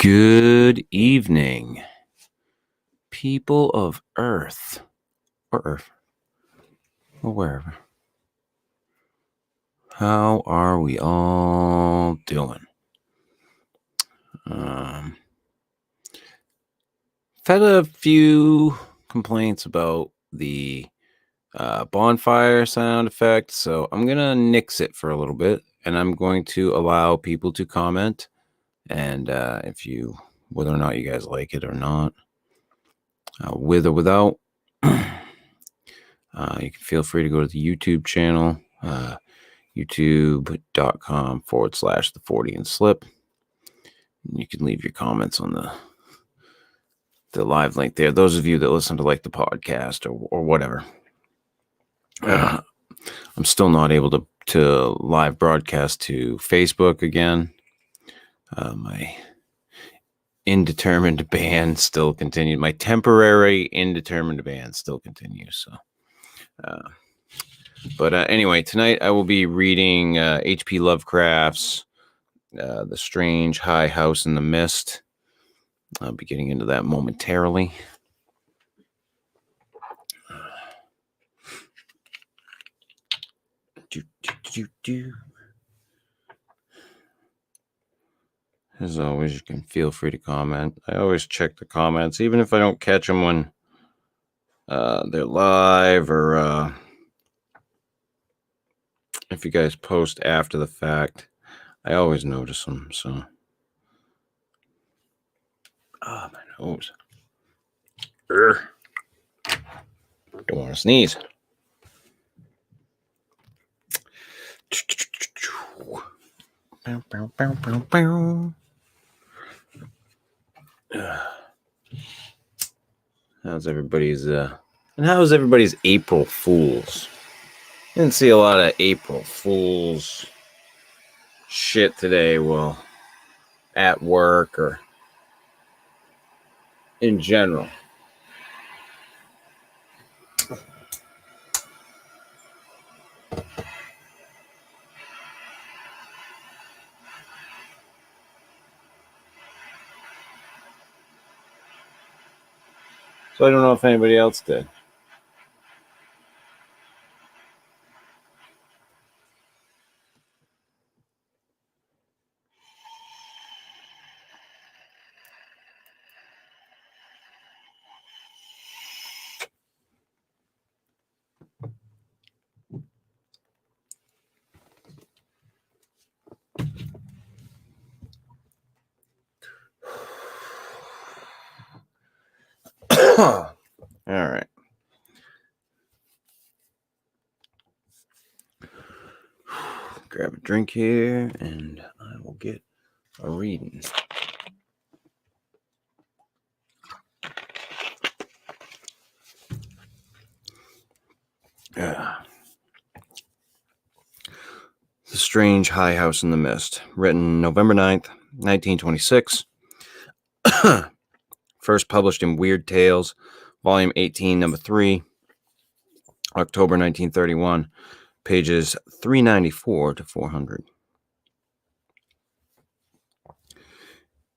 Good evening, people of Earth, or wherever. How are we all doing? I've had a few complaints about the bonfire sound effect, so I'm gonna nix it for a little bit, and I'm going to allow people to comment, and whether or not you guys like it or not, with or without. You can feel free to go to the YouTube channel, youtube.com/the Fortean slip. You can leave your comments on the live link there. Those of you that listen to like the podcast or whatever. I'm still not able to live broadcast to Facebook again. My indeterminate ban still continued. My temporary indeterminate ban still continues. So, but anyway, tonight I will be reading H.P. Lovecraft's The Strange High House in the Mist. I'll be getting into that momentarily. As always, you can feel free to comment. I always check the comments, even if I don't catch them when they're live, or if you guys post after the fact. I always notice them, so. Ah, my nose. Don't want to sneeze. How's everybody's April Fools? Didn't see a lot of April Fools shit today, well, at work or in general. So I don't know if anybody else did. All right. Grab a drink here, and I will get a reading. The Strange High House in the Mist, written November 9th, 1926. First published in Weird Tales, Volume 18, Number 3, October 1931, pages 394 to 400.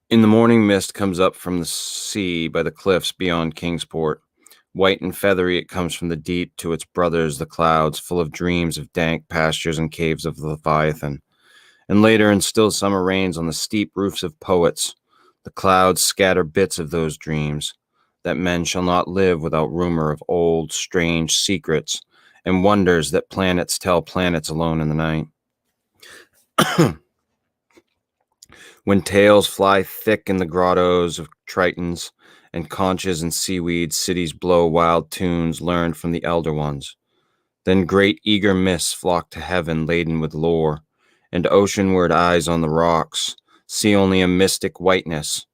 In the morning, mist comes up from the sea by the cliffs beyond Kingsport. White and feathery, it comes from the deep to its brothers, the clouds, full of dreams of dank pastures and caves of Leviathan. And later, in still summer rains on the steep roofs of poets, the clouds scatter bits of those dreams, that men shall not live without rumor of old, strange secrets and wonders that planets tell planets alone in the night. When tales fly thick in the grottos of tritons and conches and seaweeds, cities blow wild tunes learned from the elder ones. Then great eager mists flock to heaven laden with lore, and oceanward eyes on the rocks see only a mystic whiteness,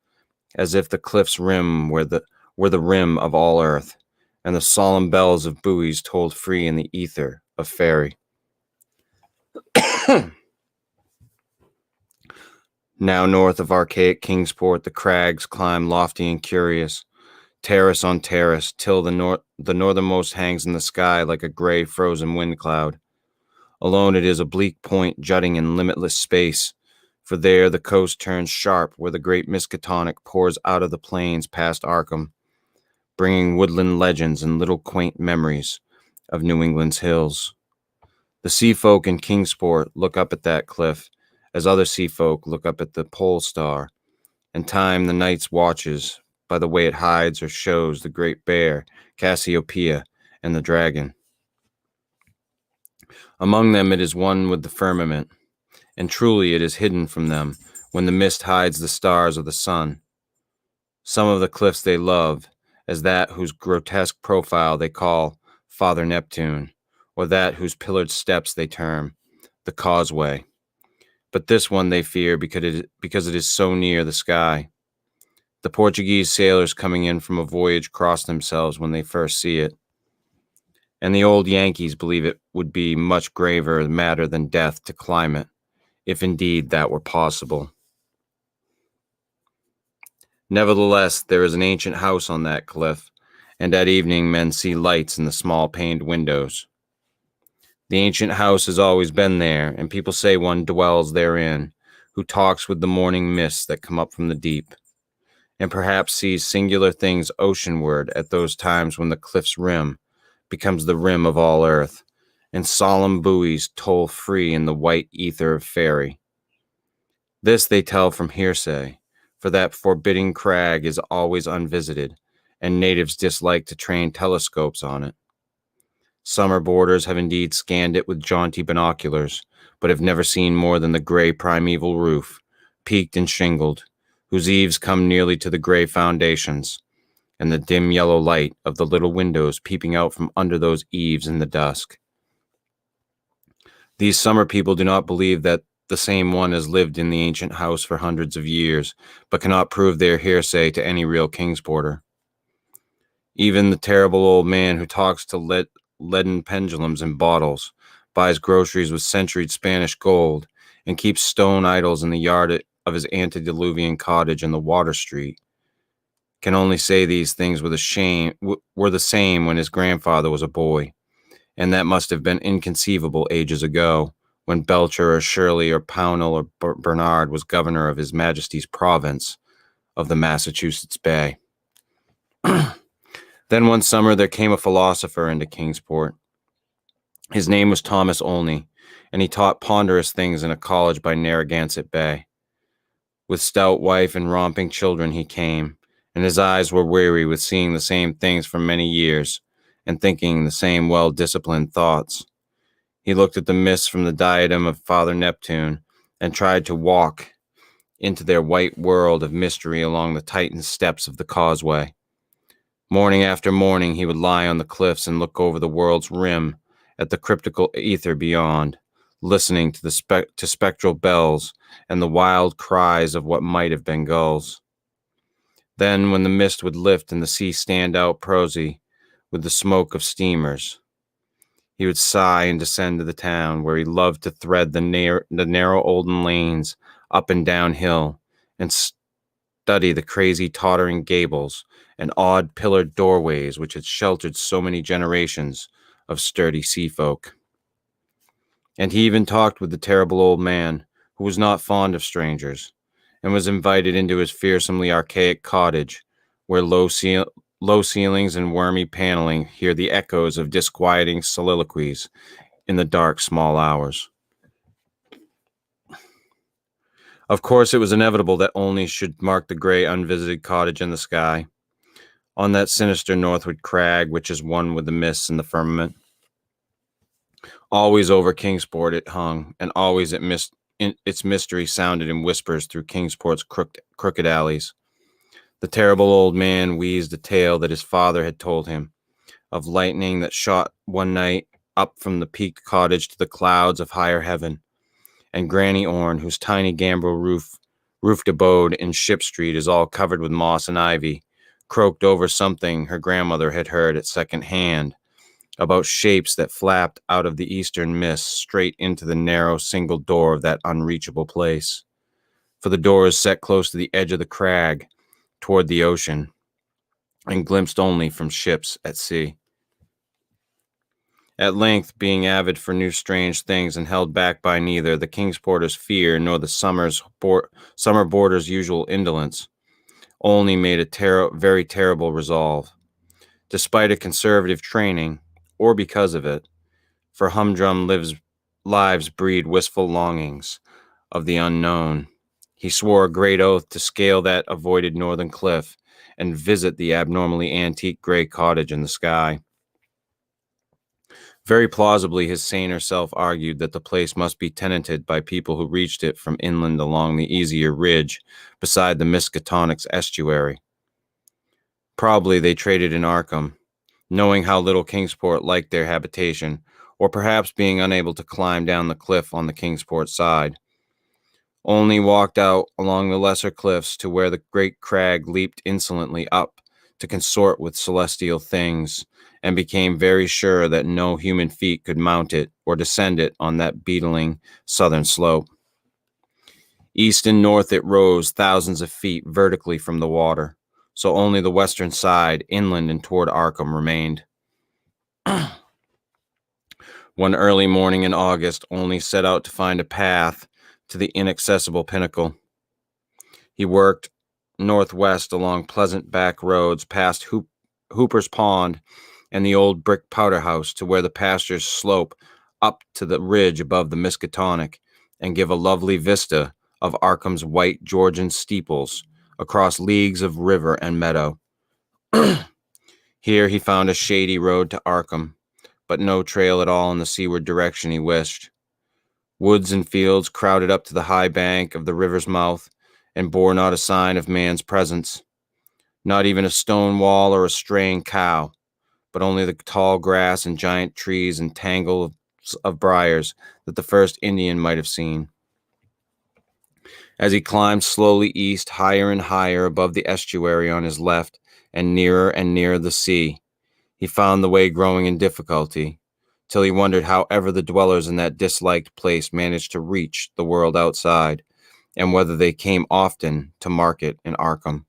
as if the cliff's rim were the rim of all earth, and the solemn bells of buoys tolled free in the ether of fairy. Now north of archaic Kingsport, the crags climb lofty and curious, terrace on terrace, till the northernmost hangs in the sky like a gray frozen wind cloud. Alone it is a bleak point jutting in limitless space, For there the coast turns sharp where the great Miskatonic pours out of the plains past Arkham, bringing woodland legends and little quaint memories of New England's hills. The sea folk in Kingsport look up at that cliff as other sea folk look up at the pole star, and time the night's watches by the way it hides or shows the great bear, Cassiopeia, and the dragon. Among them it is one with the firmament, and truly it is hidden from them when the mist hides the stars of the sun. Some of the cliffs they love, as that whose grotesque profile they call Father Neptune, or that whose pillared steps they term the Causeway. But this one they fear because it is so near the sky. The Portuguese sailors coming in from a voyage cross themselves when they first see it. And the old Yankees believe it would be much graver matter than death to climb it, if indeed that were possible. Nevertheless, there is an ancient house on that cliff, and at evening men see lights in the small paned windows. The ancient house has always been there, and people say one dwells therein, who talks with the morning mists that come up from the deep, and perhaps sees singular things oceanward at those times when the cliff's rim becomes the rim of all earth, and solemn buoys toll free in the white ether of fairy. This they tell from hearsay, for that forbidding crag is always unvisited, and natives dislike to train telescopes on it. Summer boarders have indeed scanned it with jaunty binoculars, but have never seen more than the gray primeval roof, peaked and shingled, whose eaves come nearly to the gray foundations, and the dim yellow light of the little windows peeping out from under those eaves in the dusk. These summer people do not believe that the same one has lived in the ancient house for hundreds of years, but cannot prove their hearsay to any real Kingsporter. Even the terrible old man who talks to leaden pendulums and bottles, buys groceries with centuried Spanish gold, and keeps stone idols in the yard of his antediluvian cottage in the Water Street, can only say these things were the same when his grandfather was a boy, and that must have been inconceivable ages ago, when Belcher or Shirley or Pownell or Bernard was governor of His Majesty's province of the Massachusetts Bay. Then one summer there came a philosopher into Kingsport. His name was Thomas Olney, and he taught ponderous things in a college by Narragansett Bay. With stout wife and romping children he came, and his eyes were weary with seeing the same things for many years, and thinking the same well-disciplined thoughts. He looked at the mists from the diadem of Father Neptune, and tried to walk into their white world of mystery along the tightened steps of the causeway. Morning after morning he would lie on the cliffs and look over the world's rim at the cryptical ether beyond, listening to the spectral bells and the wild cries of what might have been gulls. Then, when the mist would lift and the sea stand out prosy with the smoke of steamers, he would sigh and descend to the town, where he loved to thread the narrow olden lanes up and down hill, and study the crazy tottering gables and odd pillared doorways which had sheltered so many generations of sturdy sea folk. And he even talked with the terrible old man, who was not fond of strangers, and was invited into his fearsomely archaic cottage, where low ceilings and wormy paneling hear the echoes of disquieting soliloquies in the dark small hours. Of course, it was inevitable that Olney should mark the gray unvisited cottage in the sky, on that sinister northward crag which is one with the mists and the firmament. Always over Kingsport it hung, and always its mystery sounded in whispers through Kingsport's crooked alleys. The terrible old man wheezed a tale that his father had told him, of lightning that shot one night up from the peaked cottage to the clouds of higher heaven, and Granny Orne, whose tiny gambrel roofed abode in Ship Street is all covered with moss and ivy, croaked over something her grandmother had heard at second hand, about shapes that flapped out of the eastern mist straight into the narrow single door of that unreachable place. For the door is set close to the edge of the crag, toward the ocean, and glimpsed only from ships at sea. At length, being avid for new strange things and held back by neither the Kingsporter's fear nor the summer boarder's usual indolence, only made a very terrible resolve. Despite a conservative training, or because of it, for humdrum lives breed wistful longings of the unknown. He swore a great oath to scale that avoided northern cliff and visit the abnormally antique gray cottage in the sky. Very plausibly, his saner self argued that the place must be tenanted by people who reached it from inland along the easier ridge beside the Miskatonic's estuary. Probably they traded in Arkham, knowing how little Kingsport liked their habitation, or perhaps being unable to climb down the cliff on the Kingsport side. Only walked out along the lesser cliffs to where the great crag leaped insolently up to consort with celestial things, and became very sure that no human feet could mount it or descend it on that beetling southern slope. East and north it rose thousands of feet vertically from the water, so only the western side, inland and toward Arkham, remained. One early morning in August, only set out to find a path to the inaccessible pinnacle. He worked northwest along pleasant back roads past Hooper's Pond and the old brick powder house to where the pastures slope up to the ridge above the Miskatonic and give a lovely vista of Arkham's white Georgian steeples across leagues of river and meadow. Here he found a shady road to Arkham, but no trail at all in the seaward direction he wished. Woods and fields crowded up to the high bank of the river's mouth and bore not a sign of man's presence, not even a stone wall or a straying cow, but only the tall grass and giant trees and tangles of briars that the first Indian might have seen. As he climbed slowly east, higher and higher above the estuary on his left and nearer the sea, he found the way growing in difficulty, till he wondered how ever the dwellers in that disliked place managed to reach the world outside, and whether they came often to market in Arkham.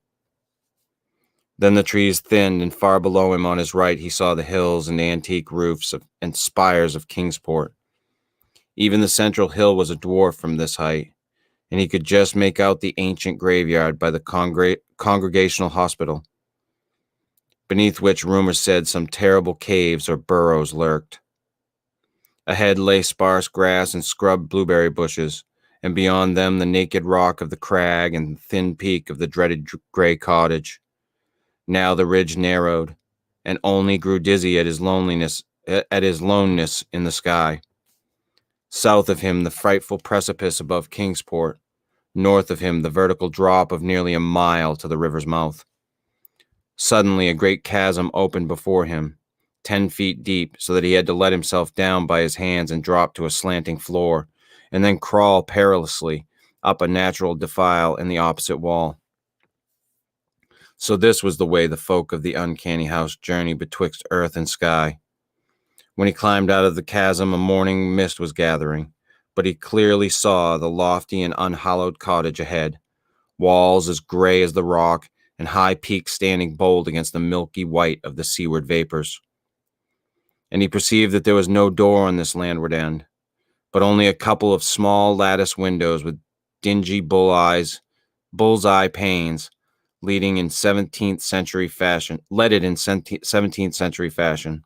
Then the trees thinned, and far below him on his right he saw the hills and antique roofs and spires of Kingsport. Even the central hill was a dwarf from this height, and he could just make out the ancient graveyard by the Congregational Hospital, beneath which rumor said some terrible caves or burrows lurked. Ahead lay sparse grass and scrub blueberry bushes, and beyond them the naked rock of the crag and the thin peak of the dreaded gray cottage. Now the ridge narrowed, and only grew dizzy at his loneness in the sky. South of him the frightful precipice above Kingsport, north of him the vertical drop of nearly a mile to the river's mouth. Suddenly a great chasm opened before him, 10 feet deep, so that he had to let himself down by his hands and drop to a slanting floor, and then crawl perilously up a natural defile in the opposite wall. So this was the way the folk of the uncanny house journey betwixt earth and sky. When he climbed out of the chasm, a morning mist was gathering, but he clearly saw the lofty and unhallowed cottage ahead, walls as gray as the rock, and high peaks standing bold against the milky white of the seaward vapors. And he perceived that there was no door on this landward end, but only a couple of small lattice windows with dingy bull's-eye panes, leaded in 17th century fashion.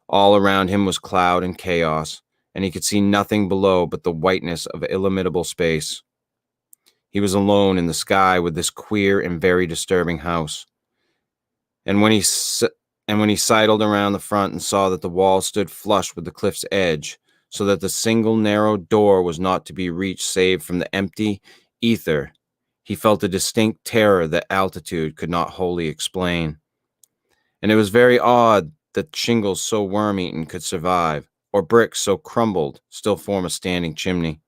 All around him was cloud and chaos, and he could see nothing below but the whiteness of illimitable space. He was alone in the sky with this queer and very disturbing house. And when he sidled around the front and saw that the wall stood flush with the cliff's edge, so that the single narrow door was not to be reached save from the empty ether, he felt a distinct terror that altitude could not wholly explain. And it was very odd that shingles so worm-eaten could survive, or bricks so crumbled still form a standing chimney.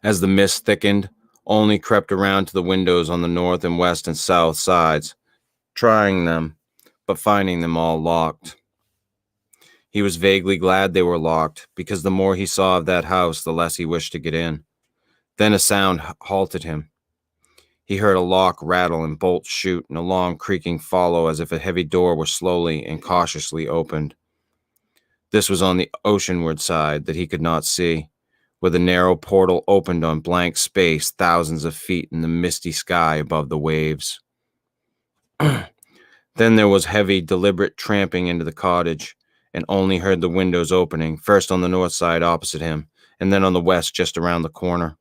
As the mist thickened, only crept around to the windows on the north and west and south sides, trying them, but finding them all locked. He was vaguely glad they were locked, because the more he saw of that house, the less he wished to get in. Then a sound halted him. He heard a lock rattle and bolts shoot, and a long creaking follow as if a heavy door were slowly and cautiously opened. This was on the oceanward side that he could not see, where the narrow portal opened on blank space thousands of feet in the misty sky above the waves. Then there was heavy, deliberate tramping into the cottage, and only heard the windows opening, first on the north side opposite him, and then on the west just around the corner.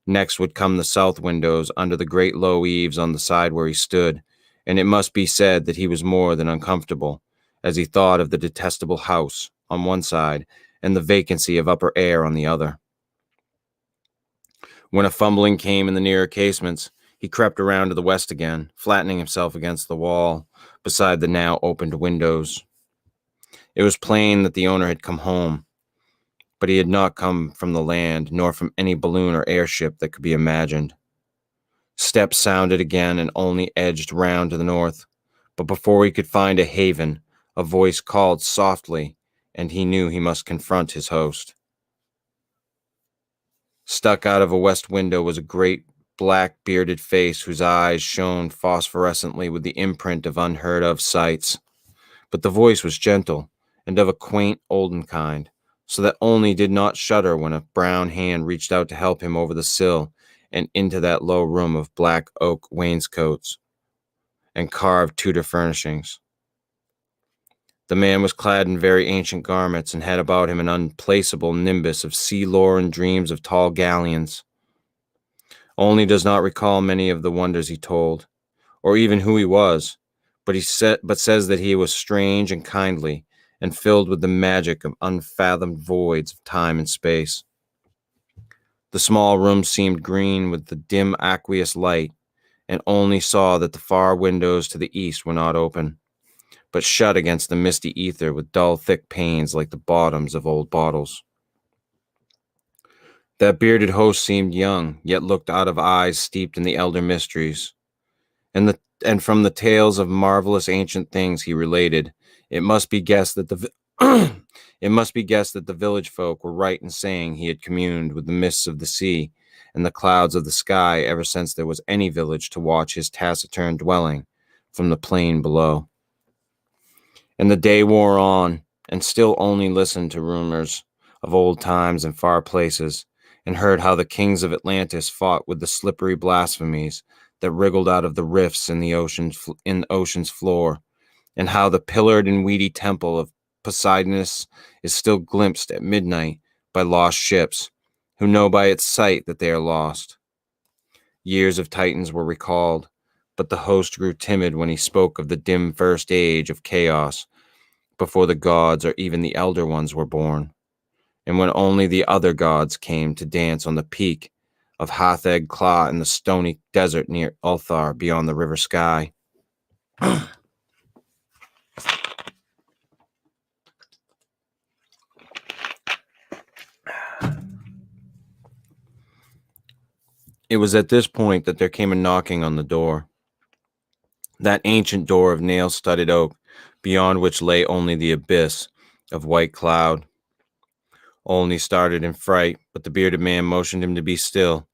Next would come the south windows under the great low eaves on the side where he stood, and it must be said that he was more than uncomfortable, as he thought of the detestable house on one side and the vacancy of upper air on the other. When a fumbling came in the nearer casements, he crept around to the west again, flattening himself against the wall beside the now opened windows. It was plain that the owner had come home, but he had not come from the land, nor from any balloon or airship that could be imagined. Steps sounded again and only edged round to the north, but before he could find a haven, a voice called softly, and he knew he must confront his host. Stuck out of a west window was a great black bearded face whose eyes shone phosphorescently with the imprint of unheard-of sights. But the voice was gentle and of a quaint olden kind, so that only did not shudder when a brown hand reached out to help him over the sill and into that low room of black oak wainscots and carved Tudor furnishings. The man was clad in very ancient garments and had about him an unplaceable nimbus of sea lore and dreams of tall galleons. Only does not recall many of the wonders he told, or even who he was, but says that he was strange and kindly, and filled with the magic of unfathomed voids of time and space. The small room seemed green with the dim aqueous light, and only saw that the far windows to the east were not open, but shut against the misty ether with dull thick panes like the bottoms of old bottles. That bearded host seemed young, yet looked out of eyes steeped in the elder mysteries. And from the tales of marvelous ancient things he related, it must be guessed that the village folk were right in saying he had communed with the mists of the sea and the clouds of the sky ever since there was any village to watch his taciturn dwelling from the plain below. And the day wore on, and still only listened to rumors of old times and far places, and heard how the kings of Atlantis fought with the slippery blasphemies that wriggled out of the rifts in the ocean's floor, and how the pillared and weedy temple of Poseidonus is still glimpsed at midnight by lost ships, who know by its sight that they are lost. Years of Titans were recalled, but the host grew timid when he spoke of the dim first age of chaos, before the gods or even the elder ones were born, and when only the other gods came to dance on the peak of Hatheg Kla in the stony desert near Ulthar beyond the river sky. It was at this point that there came a knocking on the door. That ancient door of nail-studded oak, beyond which lay only the abyss of white cloud. Olney started in fright, but the bearded man motioned him to be still,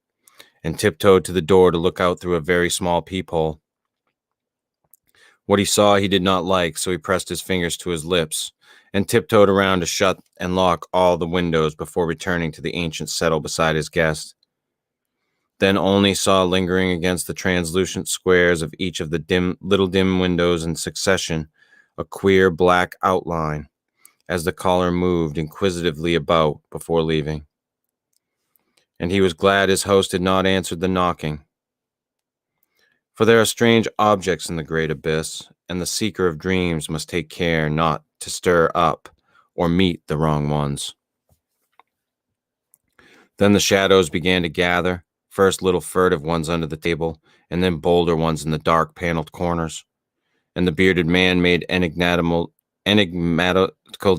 and tiptoed to the door to look out through a very small peephole. What he saw he did not like, so he pressed his fingers to his lips, and tiptoed around to shut and lock all the windows before returning to the ancient settle beside his guest. Then only saw lingering against the translucent squares of each of the little dim windows in succession a queer black outline as the caller moved inquisitively about before leaving. And he was glad his host had not answered the knocking. For there are strange objects in the great abyss, and the seeker of dreams must take care not to stir up or meet the wrong ones. Then the shadows began to gather, first little furtive ones under the table, and then bolder ones in the dark paneled corners. And the bearded man made enigmatical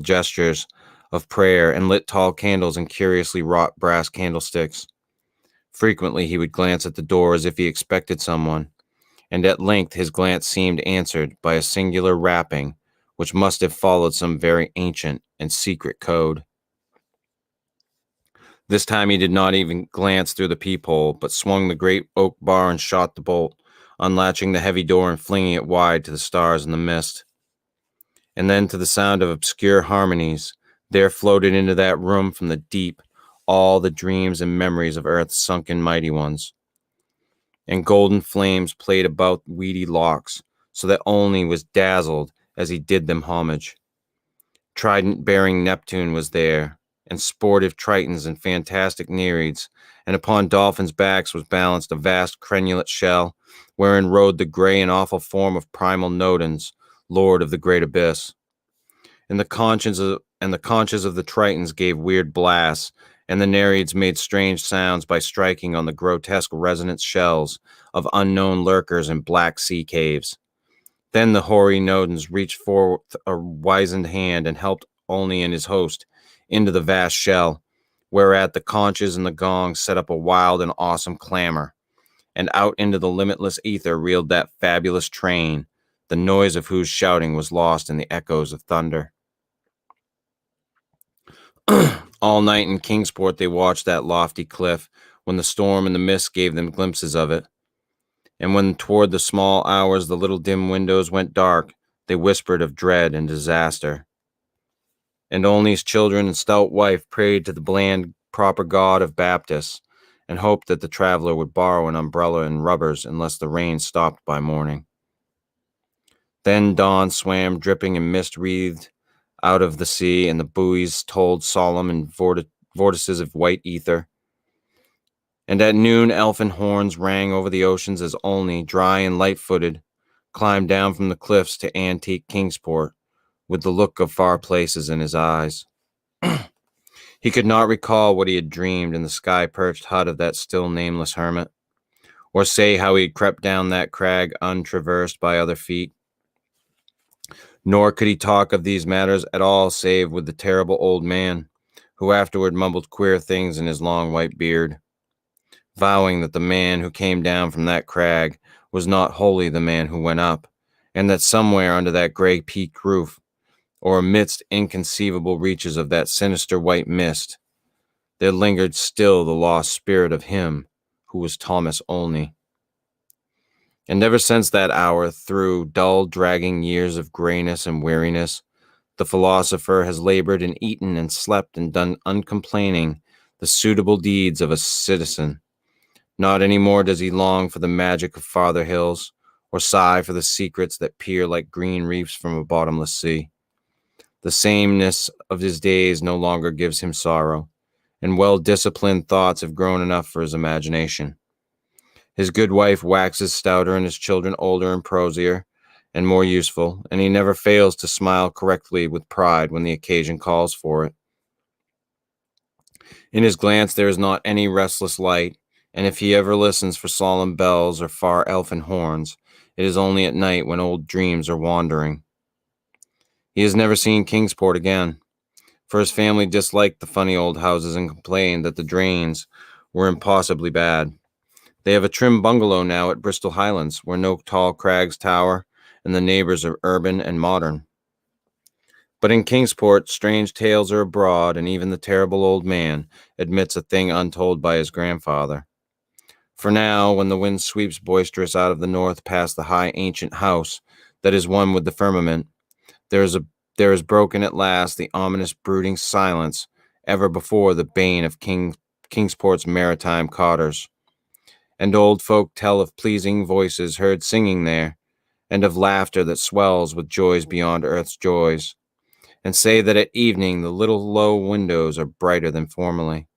gestures of prayer and lit tall candles and curiously wrought brass candlesticks. Frequently he would glance at the door as if he expected someone, and at length his glance seemed answered by a singular rapping which must have followed some very ancient and secret code. This time he did not even glance through the peephole, but swung the great oak bar and shot the bolt, unlatching the heavy door and flinging it wide to the stars in the mist. And then to the sound of obscure harmonies, there floated into that room from the deep all the dreams and memories of Earth's sunken mighty ones. And golden flames played about weedy locks, so that only was dazzled as he did them homage. Trident-bearing Neptune was there, and sportive Tritons and fantastic Nereids, and upon dolphins' backs was balanced a vast crenulate shell, wherein rode the grey and awful form of primal Nodens, lord of the great abyss. And the conches of the Tritons gave weird blasts, and the Nereids made strange sounds by striking on the grotesque resonant shells of unknown lurkers in black sea caves. Then the hoary Nodens reached forth a wizened hand and helped only in his host into the vast shell, whereat the conches and the gongs set up a wild and awesome clamor, and out into the limitless ether reeled that fabulous train, the noise of whose shouting was lost in the echoes of thunder. All night in Kingsport they watched that lofty cliff, when the storm and the mist gave them glimpses of it. And when toward the small hours the little dim windows went dark, they whispered of dread and disaster. And only his children and stout wife prayed to the bland, proper God of Baptists, and hoped that the traveler would borrow an umbrella and rubbers unless the rain stopped by morning. Then dawn swam dripping and mist-wreathed out of the sea, and the buoys told solemn and vortices of white ether. And at noon elfin horns rang over the oceans as only, dry and light-footed, climbed down from the cliffs to antique Kingsport, with the look of far places in his eyes. He could not recall what he had dreamed in the sky-perched hut of that still nameless hermit, or say how he had crept down that crag untraversed by other feet. Nor could he talk of these matters at all save with the terrible old man, who afterward mumbled queer things in his long white beard, vowing that the man who came down from that crag was not wholly the man who went up, and that somewhere under that gray peaked roof, or amidst inconceivable reaches of that sinister white mist, there lingered still the lost spirit of him who was Thomas Olney. And ever since that hour, through dull, dragging years of grayness and weariness, the philosopher has labored and eaten and slept and done uncomplaining the suitable deeds of a citizen. Not any more does he long for the magic of farther hills, or sigh for the secrets that peer like green reefs from a bottomless sea. The sameness of his days no longer gives him sorrow, and well-disciplined thoughts have grown enough for his imagination. His good wife waxes stouter and his children older and prosier and more useful, and he never fails to smile correctly with pride when the occasion calls for it. In his glance there is not any restless light, and if he ever listens for solemn bells or far elfin horns, it is only at night when old dreams are wandering. He has never seen Kingsport again, for his family disliked the funny old houses and complained that the drains were impossibly bad. They have a trim bungalow now at Bristol Highlands, where no tall crags tower, and the neighbors are urban and modern. But in Kingsport, strange tales are abroad, and even the terrible old man admits a thing untold by his grandfather. For now, when the wind sweeps boisterous out of the north past the high ancient house that is one with the firmament, there is broken at last the ominous brooding silence ever before the bane of Kingsport's maritime cotters. And old folk tell of pleasing voices heard singing there, and of laughter that swells with joys beyond earth's joys, and say that at evening the little low windows are brighter than formerly.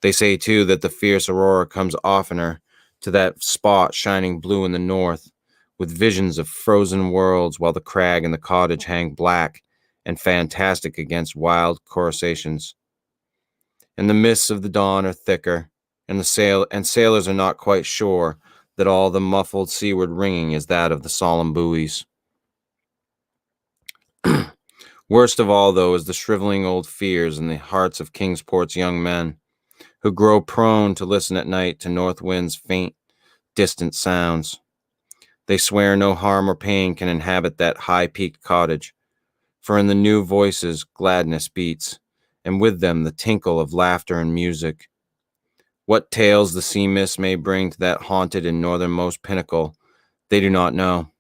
They say, too, that the fierce aurora comes oftener to that spot shining blue in the north, with visions of frozen worlds, while the crag and the cottage hang black and fantastic against wild coruscations. And the mists of the dawn are thicker, and sailors are not quite sure that all the muffled seaward ringing is that of the solemn buoys. Worst of all, though, is the shriveling old fears in the hearts of Kingsport's young men, who grow prone to listen at night to north wind's faint, distant sounds. They swear no harm or pain can inhabit that high-peaked cottage, for in the new voices gladness beats, and with them the tinkle of laughter and music. What tales the sea mist may bring to that haunted and northernmost pinnacle, they do not know,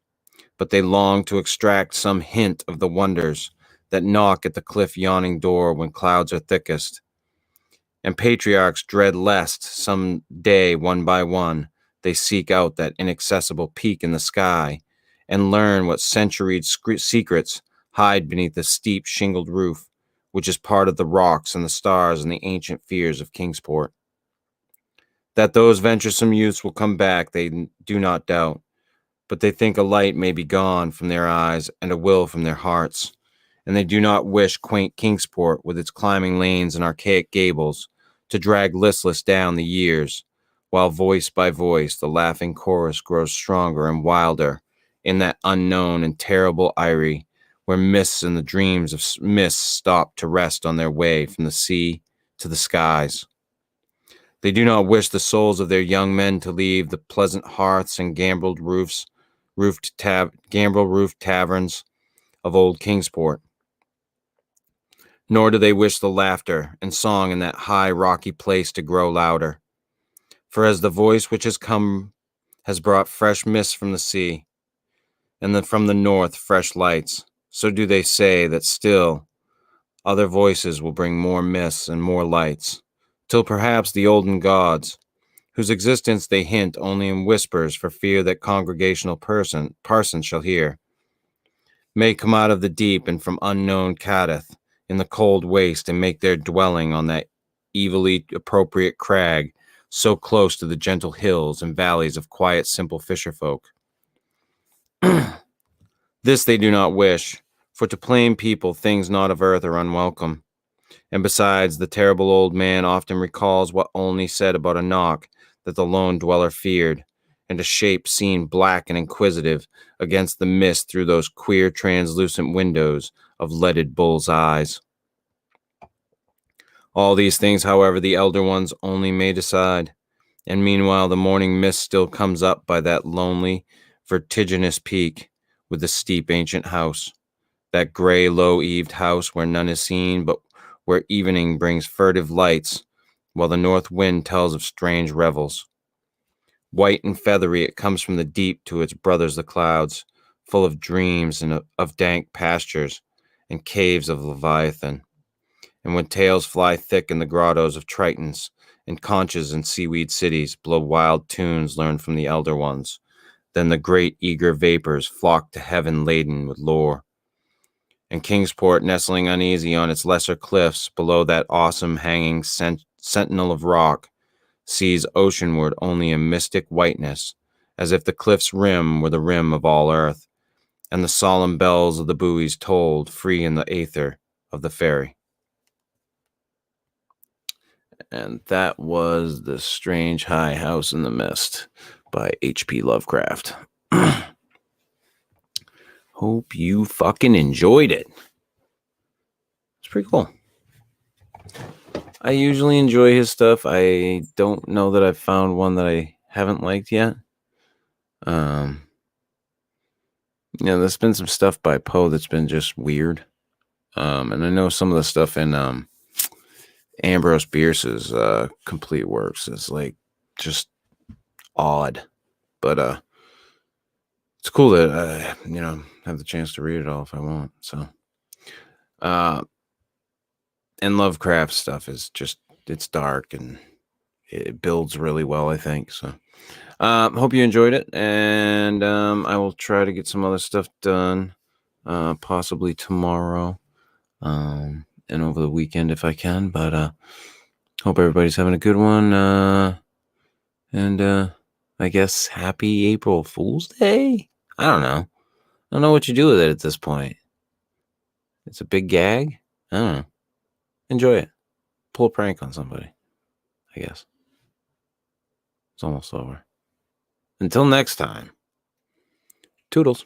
but they long to extract some hint of the wonders that knock at the cliff yawning door when clouds are thickest. And patriarchs dread lest some day, one by one, they seek out that inaccessible peak in the sky and learn what centuried secrets hide beneath the steep shingled roof, which is part of the rocks and the stars and the ancient fears of Kingsport. That those venturesome youths will come back, they do not doubt, but they think a light may be gone from their eyes and a will from their hearts, and they do not wish quaint Kingsport with its climbing lanes and archaic gables to drag listless down the years, while voice by voice the laughing chorus grows stronger and wilder in that unknown and terrible eyrie where mists and the dreams of mists stop to rest on their way from the sea to the skies. They do not wish the souls of their young men to leave the pleasant hearths and gambrel roofed taverns of old Kingsport. Nor do they wish the laughter and song in that high rocky place to grow louder. For as the voice which has come has brought fresh mists from the sea, and then from the north fresh lights, so do they say that still other voices will bring more mists and more lights, till perhaps the olden gods, whose existence they hint only in whispers for fear that congregational parsons shall hear, may come out of the deep and from unknown Cadath in the cold waste and make their dwelling on that evilly appropriate crag so close to the gentle hills and valleys of quiet simple fisherfolk. This they do not wish, for to plain people things not of earth are unwelcome. And besides, the terrible old man often recalls what Olney said about a knock that the lone dweller feared, and a shape seen black and inquisitive against the mist through those queer translucent windows of leaded bull's eyes. All these things, however, the elder ones only may decide, and meanwhile the morning mist still comes up by that lonely, vertiginous peak with the steep ancient house, that gray, low-eaved house where none is seen, but where evening brings furtive lights, while the north wind tells of strange revels. White and feathery, it comes from the deep to its brothers the clouds, full of dreams and of dank pastures and caves of Leviathan. And when tales fly thick in the grottos of Tritons, and conches and seaweed cities blow wild tunes learned from the elder ones, then the great eager vapors flock to heaven laden with lore. And Kingsport, nestling uneasy on its lesser cliffs below that awesome hanging sentinel of rock, sees oceanward only a mystic whiteness, as if the cliff's rim were the rim of all earth, and the solemn bells of the buoys tolled free in the aether of the ferry. And that was The Strange High House in the Mist by H.P. Lovecraft. Hope you fucking enjoyed it. It's pretty cool. I usually enjoy his stuff. I don't know that I've found one that I haven't liked yet. There's been some stuff by Poe that's been just weird. And I know some of the stuff in Ambrose Bierce's complete works is like just odd. But it's cool that have the chance to read it all if I want. So and Lovecraft stuff is just, it's dark and it builds really well, I think. So hope you enjoyed it, and I will try to get some other stuff done possibly tomorrow and over the weekend if I can, but hope everybody's having a good one, and I guess happy April Fool's Day. I don't know what you do with it at this point. It's a big gag. I don't know. Enjoy it. Pull a prank on somebody, I guess. It's almost over. Until next time, toodles.